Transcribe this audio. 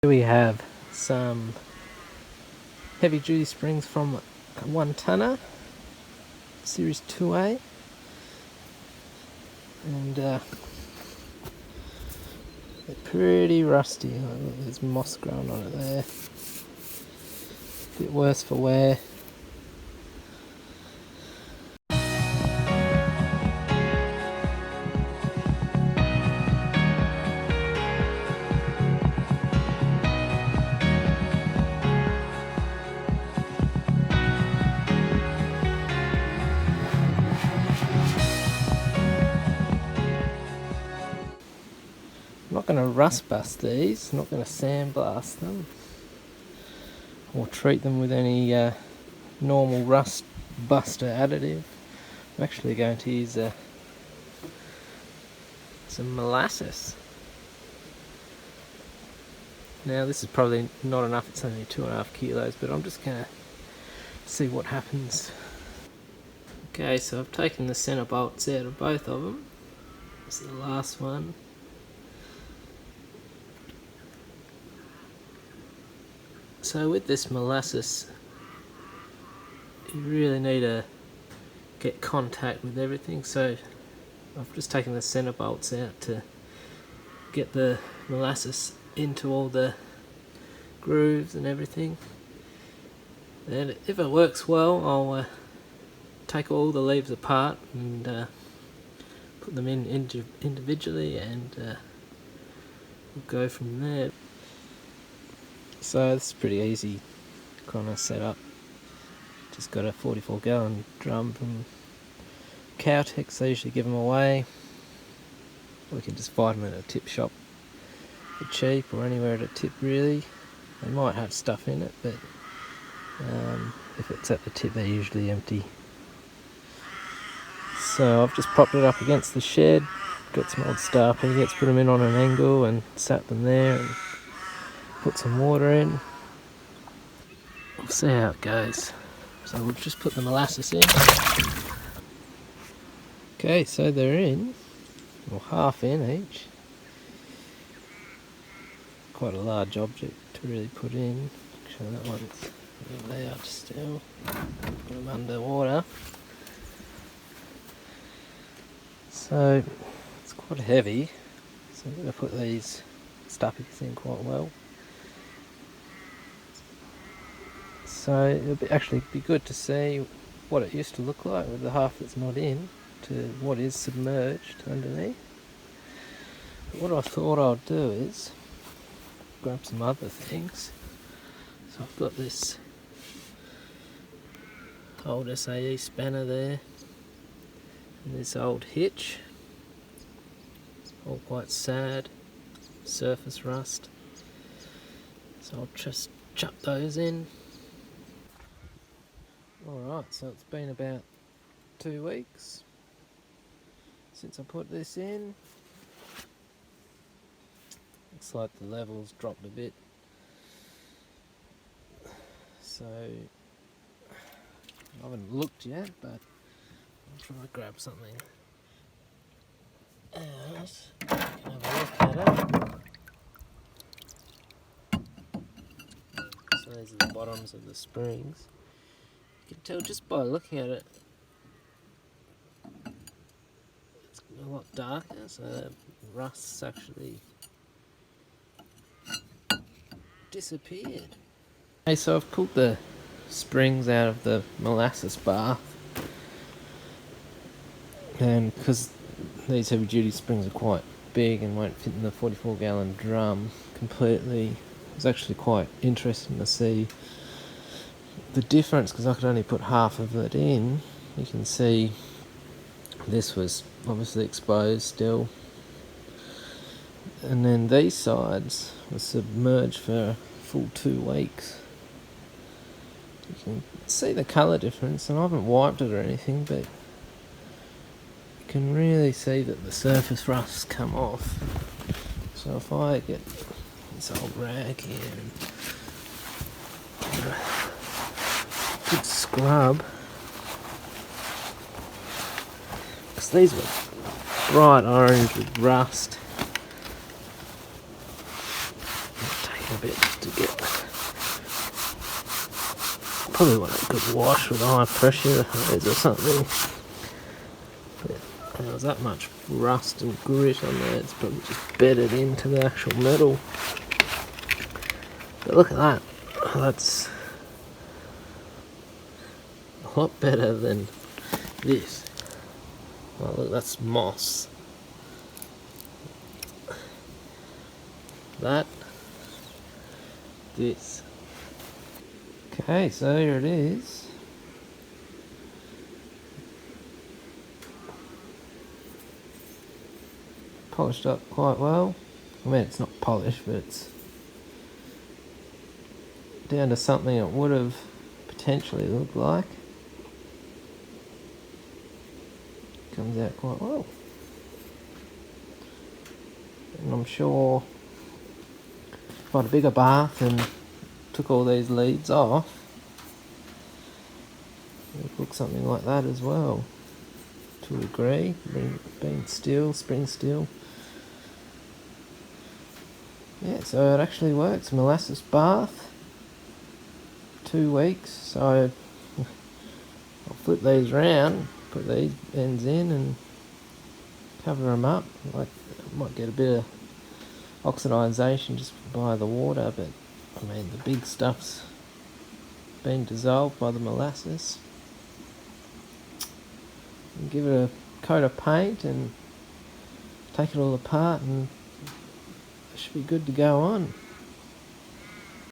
Here we have some heavy duty springs from a 1 tonner, Series 2A, and they're pretty rusty. Look, there's moss growing on it there. Bit worse for wear. I'm not going to rust bust these, not going to sandblast them or treat them with any normal rust buster additive. I'm actually going to use some molasses. Now this is probably not enough, it's only 2.5 kilos, but I'm just going to see what happens. Okay, so I've taken the centre bolts out of both of them. This is the last one. So with this molasses, you really need to get contact with everything. So I've just taken the centre bolts out to get the molasses into all the grooves and everything. And if it works well, I'll take all the leaves apart and put them in individually, and we'll go from there. So this is pretty easy kind of setup. Just got a 44-gallon drum from Cowtex. I usually give them away. We can just find them at a tip shop for cheap, or anywhere at a tip really. They might have stuff in it, but if it's at the tip they're usually empty. So I've just propped it up against the shed, got some old star pivots, put them in on an angle and sat them there and put some water in. We'll see how it goes. So we'll just put the molasses in. Okay, so they're in, or half in each. Quite a large object to really put in. Actually that one's really out still. Put them underwater. So it's quite heavy, so I'm going to put these stuffies in quite well. So it'll actually be good to see what it used to look like with the half that's not in to what is submerged underneath. But what I thought I'd do is grab some other things. So I've got this old SAE spanner there, and this old hitch, all quite sad, surface rust. So I'll just chuck those in. Alright, so it's been about 2 weeks since I put this in. Looks like the levels dropped a bit. So I haven't looked yet, but I'll try to grab something else. Have a look at it. So these are the bottoms of the springs. You can tell just by looking at it, it's a lot darker, so the rust's actually disappeared. Okay, so I've pulled the springs out of the molasses bath, and because these heavy duty springs are quite big and won't fit in the 44-gallon drum completely, it was actually quite interesting to see the difference, because I could only put half of it in. You can see this was obviously exposed still, and then these sides were submerged for a full 2 weeks. You can see the colour difference, and I haven't wiped it or anything, but you can really see that the surface rust's come off. So if I get this old rag here and good scrub, because these were bright orange with rust. Take a bit to get. Probably want a good wash with high pressure hose or something. But there's that much rust and grit on there, it's probably just bedded into the actual metal. But look at that, that's a lot better than this. Oh look, that's moss. That, this. Okay, so here it is. Polished up quite well. I mean, it's not polished, but it's down to something it would have potentially looked like. Comes out quite well. And I'm sure if I had a bigger bath and took all these leads off, it would look something like that as well, to a degree, being steel, spring steel. Yeah, so it actually works. Molasses bath, 2 weeks. So I'll flip these round, put these ends in and cover them up. Like, might get a bit of oxidisation just by the water, but I mean the big stuff's been dissolved by the molasses. And give it a coat of paint and take it all apart and it should be good to go on.